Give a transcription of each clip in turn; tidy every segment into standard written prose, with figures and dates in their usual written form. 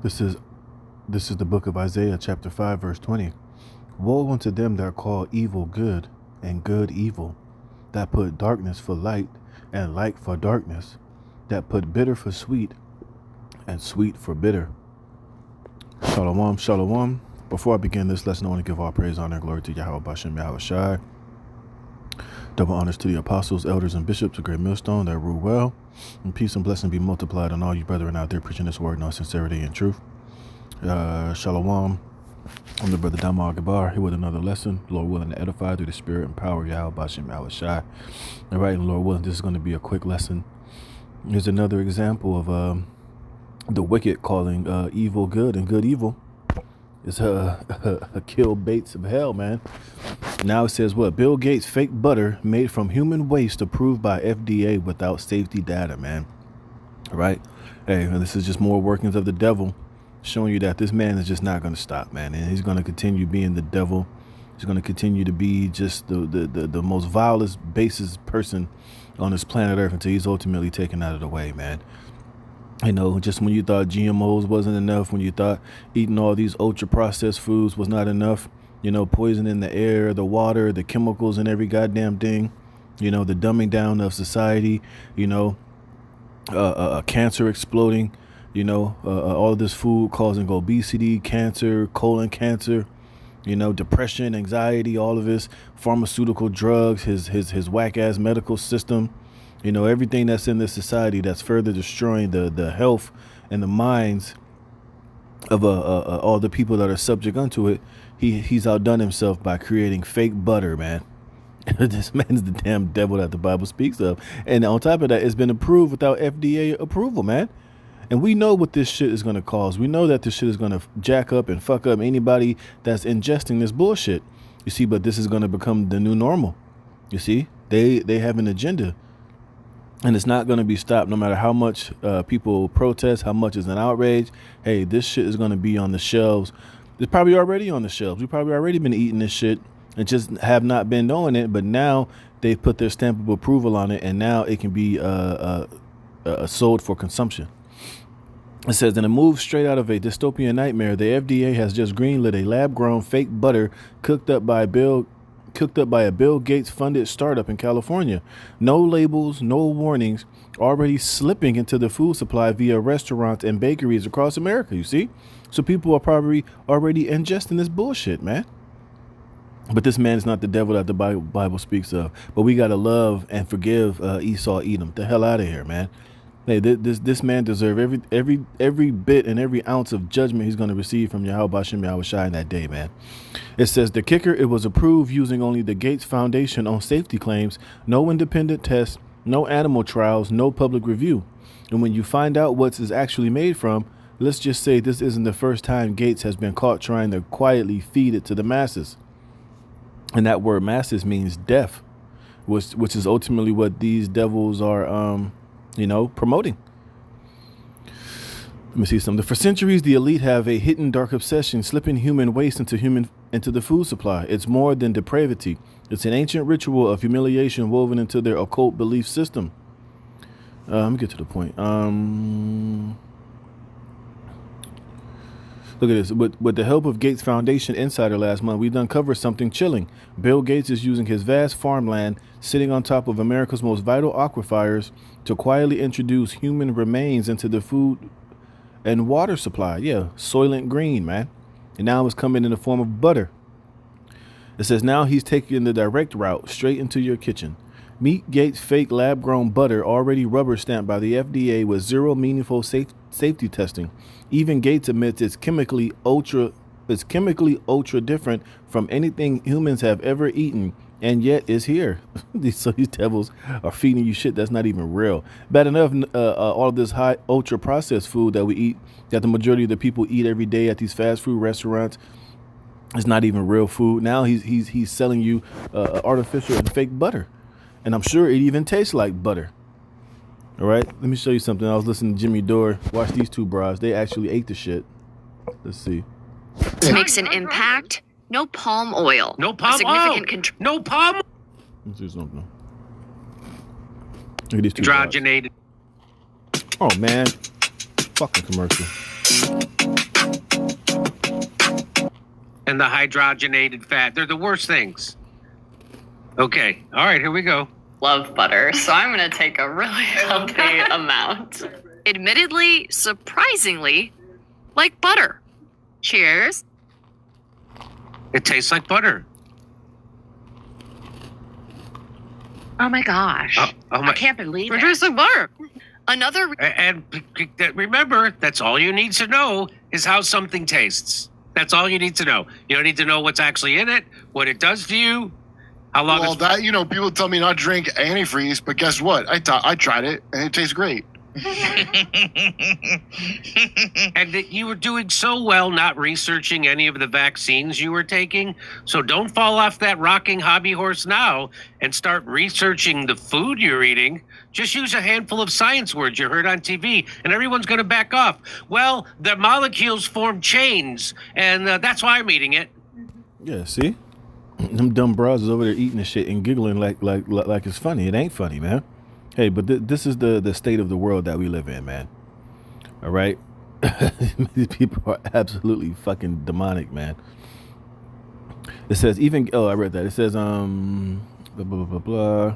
This is the book of Isaiah, chapter 5, verse 20. Woe unto them that call evil good and good evil, that put darkness for light and light for darkness, that put bitter for sweet and sweet for bitter. Shalom, shalom. Before I begin this lesson, I want to give all praise, honor, and glory to Yahweh Bashem Yahweh Shai. Double honors to the apostles, elders, and bishops of Great Millstone that rule well. And peace and blessing be multiplied on all you brethren out there preaching this word in all sincerity and truth. Shalom. I'm the brother Damar Gabar here with another lesson. Lord willing to edify through the spirit and power of Yahweh Bashem Yahweh Shai. All right, and Lord willing, this is going to be a quick lesson. Here's another example of the wicked calling evil good and good evil. It's a kill baits of hell, man. Now it says what? Bill Gates fake butter made from human waste approved by FDA without safety data, man. All right. Hey, this is just more workings of the devil, showing you that this man is just not going to stop, man. And he's going to continue being the devil. He's going to continue to be just the most vilest, basest person on this planet Earth until he's ultimately taken out of the way, man. You know, just when you thought GMOs wasn't enough, when you thought eating all these ultra processed foods was not enough, you know, poisoning the air, the water, the chemicals and every goddamn thing, you know, the dumbing down of society, you know, cancer exploding, you know, all this food causing obesity, cancer, colon cancer, you know, depression, anxiety, all of this, pharmaceutical drugs, his whack ass medical system. You know, everything that's in this society that's further destroying the health and the minds of all the people that are subject unto it. He's outdone himself by creating fake butter, man. This man's the damn devil that the Bible speaks of. And on top of that, it's been approved without FDA approval, man. And we know what this shit is going to cause. We know that this shit is going to jack up and fuck up anybody that's ingesting this bullshit. You see, but this is going to become the new normal. You see, they have an agenda. And it's not going to be stopped no matter how much people protest, how much is an outrage. Hey, this shit is going to be on the shelves. It's probably already on the shelves. We've probably already been eating this shit and just have not been knowing it. But now they've put their stamp of approval on it, and now it can be sold for consumption. It says, in a move straight out of a dystopian nightmare, the FDA has just greenlit a lab-grown fake butter cooked up by a Bill Gates funded startup in California. No labels, no warnings, already slipping into the food supply via restaurants and bakeries across America, you see? So people are probably already ingesting this bullshit, man. But this man is not the devil that the Bible speaks of. But we got to love and forgive Esau Edom. The hell out of here, man. Hey, this man deserves every bit and every ounce of judgment he's going to receive from Yahweh Bashem Yahweh Shai in that day, man. It says the kicker, it was approved using only the Gates Foundation on safety claims, no independent tests, no animal trials, no public review. And when you find out what it's actually made from, let's just say this isn't the first time Gates has been caught trying to quietly feed it to the masses. And that word masses means deaf, which is ultimately what these devils are promoting. Let me see something. For centuries, the elite have a hidden dark obsession, slipping human waste into the food supply. It's more than depravity. It's an ancient ritual of humiliation woven into their occult belief system. Let me get to the point. Look at this. With the help of Gates Foundation Insider last month, we've uncovered something chilling. Bill Gates is using his vast farmland sitting on top of America's most vital aquifers to quietly introduce human remains into the food and water supply. Yeah, Soylent Green, man. And now it's coming in the form of butter. It says now he's taking the direct route straight into your kitchen. Meet Gates' fake lab-grown butter already rubber stamped by the FDA with zero meaningful safety testing. Even Gates admits it's chemically ultra different from anything humans have ever eaten, and yet is here. These devils are feeding you shit that's not even real. Bad enough, all of this high ultra processed food that we eat, that the majority of the people eat every day at these fast food restaurants, is not even real food. Now he's selling you artificial and fake butter. And I'm sure it even tastes like butter. All right, let me show you something. I was listening to Jimmy Dore. Watch these two bras. They actually ate the shit. Let's see. Makes an impact. No palm oil. No palm oil. No palm. Let's do something. Look at these two. Hydrogenated. Oh man, fucking commercial. And the hydrogenated fat. They're the worst things. Okay. All right, here we go. Love butter, so I'm going to take a really healthy amount. Admittedly, surprisingly, like butter. Cheers. It tastes like butter. Oh my gosh. Oh my. I can't believe it. Tastes like butter. Another. And remember, that's all you need to know is how something tastes. That's all you need to know. You don't need to know what's actually in it, what it does to you, how long. Well, that people tell me not to drink antifreeze, but guess what? I tried it and it tastes great. And that you were doing so well not researching any of the vaccines you were taking. So don't fall off that rocking hobby horse now and start researching the food you're eating. Just use a handful of science words you heard on TV and everyone's going to back off. Well, the molecules form chains and that's why I'm eating it. Yeah, see? Them dumb bras is over there eating the shit and giggling like it's funny. It ain't funny, man. Hey, but this is the state of the world that we live in, man. All right? These people are absolutely fucking demonic, man. It says I read that. It says, blah, blah, blah, blah, blah.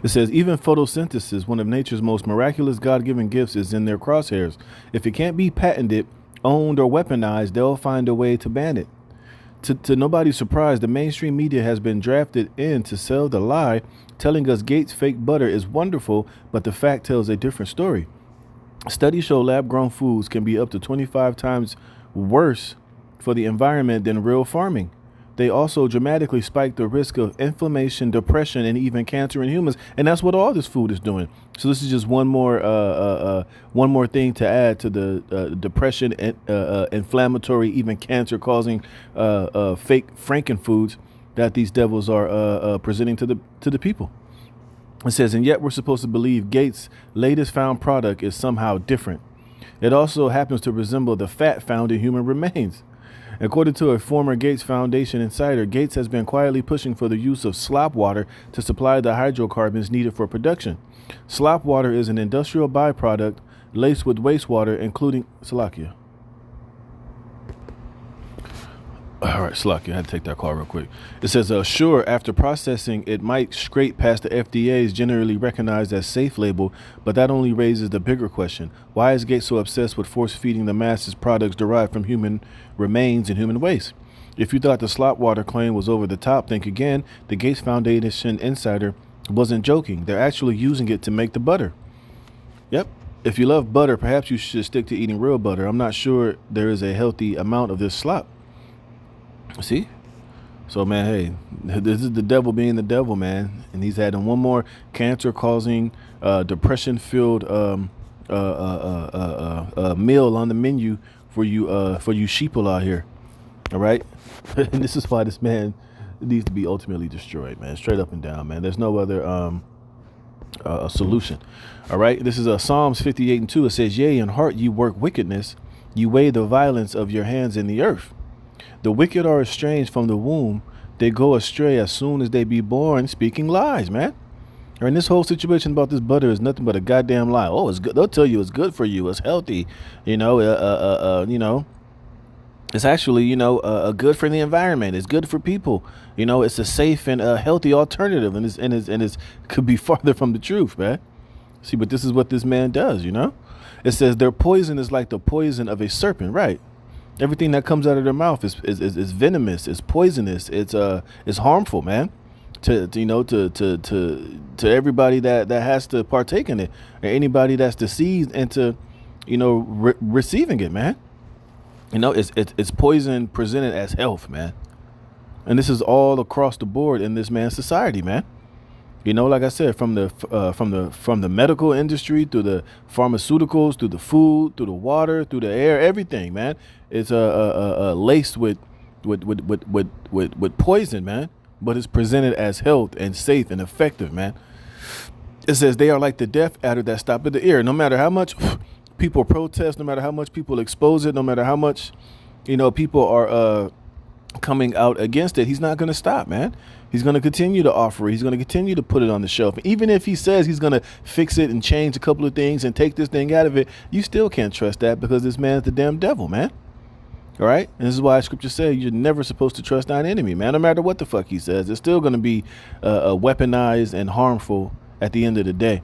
It says, even photosynthesis, one of nature's most miraculous God-given gifts, is in their crosshairs. If it can't be patented, owned, or weaponized, they'll find a way to ban it. To nobody's surprise, the mainstream media has been drafted in to sell the lie, telling us Gates fake butter is wonderful, but the fact tells a different story. Studies show lab-grown foods can be up to 25 times worse for the environment than real farming. They also dramatically spike the risk of inflammation, depression, and even cancer in humans, and that's what all this food is doing. So this is just one more thing to add to the depression, inflammatory, even cancer-causing fake frankenfoods that these devils are presenting to the people. It says, and yet we're supposed to believe Gates' latest found product is somehow different. It also happens to resemble the fat found in human remains. According to a former Gates Foundation insider, Gates has been quietly pushing for the use of slop water to supply the hydrocarbons needed for production. Slop water is an industrial byproduct laced with wastewater, including Salakia. All right, Salakia, I had to take that call real quick. It says, sure, after processing, it might scrape past the FDA's generally recognized as safe label, but that only raises the bigger question. Why is Gates so obsessed with force-feeding the masses products derived from human remains and human waste? If you thought the slop water claim was over the top, think again. The Gates Foundation insider wasn't joking. They're actually using it to make the butter. Yep. If you love butter, perhaps you should stick to eating real butter. I'm not sure there is a healthy amount of this slop. See? So, man, hey, this is the devil being the devil, man. And he's adding one more cancer-causing, depression-filled meal on the menu for you sheeple out here. All right? And this is why this man needs to be ultimately destroyed, man. Straight up and down, man. There's no other solution. All right? This is Psalms 58:2. It says, yea, in heart you work wickedness. You weigh the violence of your hands in the earth. The wicked are estranged from the womb. They go astray as soon as they be born, speaking lies, man. And this whole situation about this butter is nothing but a goddamn lie. Oh, it's good. They'll tell you it's good for you. It's healthy. You know, it's actually, good for the environment. It's good for people. You know, it's a safe and a healthy alternative. And it's could be farther from the truth, man. See, but this is what this man does, you know. It says their poison is like the poison of a serpent, right? Everything that comes out of their mouth is venomous, it's poisonous, it's harmful, man. To everybody that has to partake in it, or anybody that's deceived into, receiving it, man. You know, it's poison presented as health, man. And this is all across the board in this man's society, man. You know, like I said, from the medical industry, through the pharmaceuticals, through the food, through the water, through the air, everything, man. It's laced with poison, man. But it's presented as health and safe and effective, man. It says they are like the deaf adder that stop at the ear. No matter how much people protest, no matter how much people expose it, no matter how much, people are coming out against it, he's not going to stop, man. He's going to continue to offer it. He's going to continue to put it on the shelf. Even if he says he's going to fix it and change a couple of things and take this thing out of it, you still can't trust that because this man's the damn devil, man. All right. And this is why scripture says you're never supposed to trust thine enemy, man. No matter what the fuck he says, it's still going to be weaponized and harmful at the end of the day.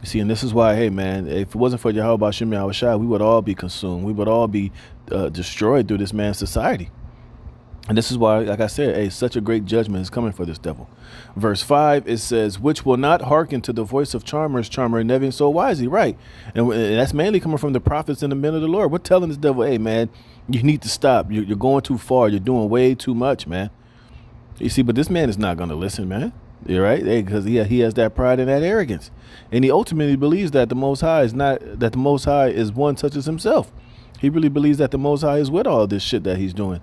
You see, and this is why, hey, man, if it wasn't for Yahweh Shem Yahushua, we would all be consumed. We would all be destroyed through this man's society. And this is why, like I said, hey, such a great judgment is coming for this devil. Verse 5, it says, which will not hearken to the voice of charmers, and nevin so wisely. Right. And that's mainly coming from the prophets and the men of the Lord. We're telling this devil, hey, man, you need to stop. You're going too far. You're doing way too much, man. You see, but this man is not going to listen, man. You're right. Because he has that pride and that arrogance. And he ultimately believes that the Most High is one such as himself. He really believes that the Most High is with all this shit that he's doing.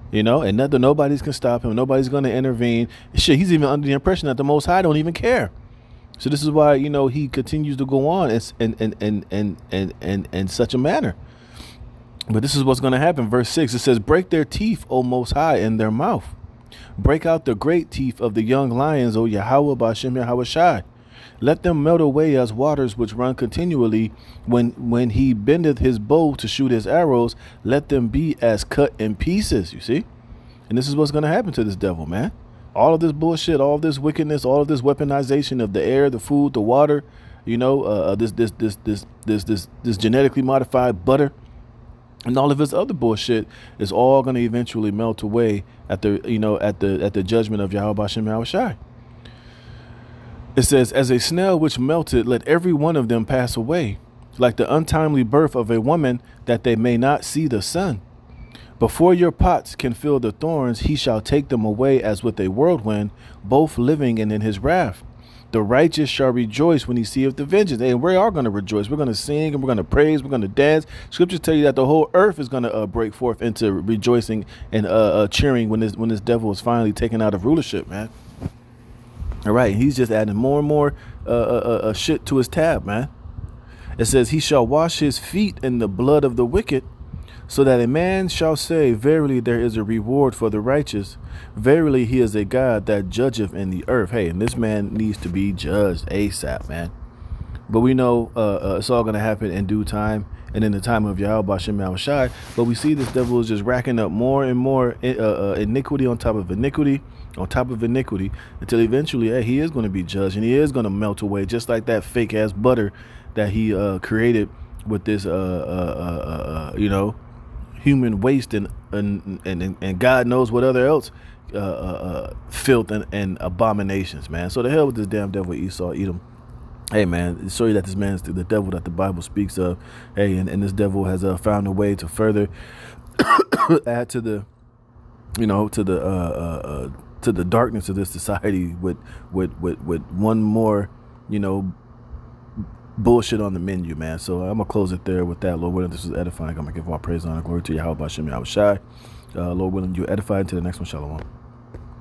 You know, and nobody's can stop him. Nobody's going to intervene. Shit, he's even under the impression that the Most High don't even care. So this is why, you know, he continues to go on in such a manner. But this is what's going to happen. Verse 6, it says, break their teeth, O Most High, in their mouth. Break out the great teeth of the young lions, O Yahweh B'Shem Yahushai. Let them melt away as waters which run continually. When he bendeth his bow to shoot his arrows, let them be as cut in pieces. You see? And this is what's going to happen to this devil, man. All of this bullshit, all of this wickedness, all of this weaponization of the air, the food, the water, you know, this genetically modified butter, and all of this other bullshit is all going to eventually melt away at the judgment of Yahweh B'Shem Yahushai. It says, as a snail which melted, let every one of them pass away, like the untimely birth of a woman, that they may not see the sun. Before your pots can fill the thorns, he shall take them away as with a whirlwind, both living and in his wrath. The righteous shall rejoice when he seeth the vengeance. And we are going to rejoice. We're going to sing and we're going to praise. We're going to dance. Scriptures tell you that the whole earth is going to break forth into rejoicing and cheering when this devil is finally taken out of rulership, man. All right, he's just adding more and more shit to his tab, man. It says, he shall wash his feet in the blood of the wicked, so that a man shall say, verily there is a reward for the righteous. Verily he is a God that judgeth in the earth. Hey, and this man needs to be judged ASAP, man. But we know it's all going to happen in due time and in the time of Yahweh B'Shem Yahushai. But we see this devil is just racking up more and more iniquity on top of iniquity, until eventually, hey, he is going to be judged and he is going to melt away, just like that fake ass butter that he created with this, human waste and God knows what other else filth and abominations, man. So the hell with this damn devil Esau, Edom. Hey, man, it's show you that this man is the devil that the Bible speaks of. Hey, and this devil has found a way to further add to the, to the darkness of this society with one more, bullshit on the menu, man. So I'm gonna close it there with that. Lord willing, this is edifying. I'm gonna give all praise, honor, glory to Yahweh B'Shem Yahushai. Lord willing, you edify. Until the next one, shalom.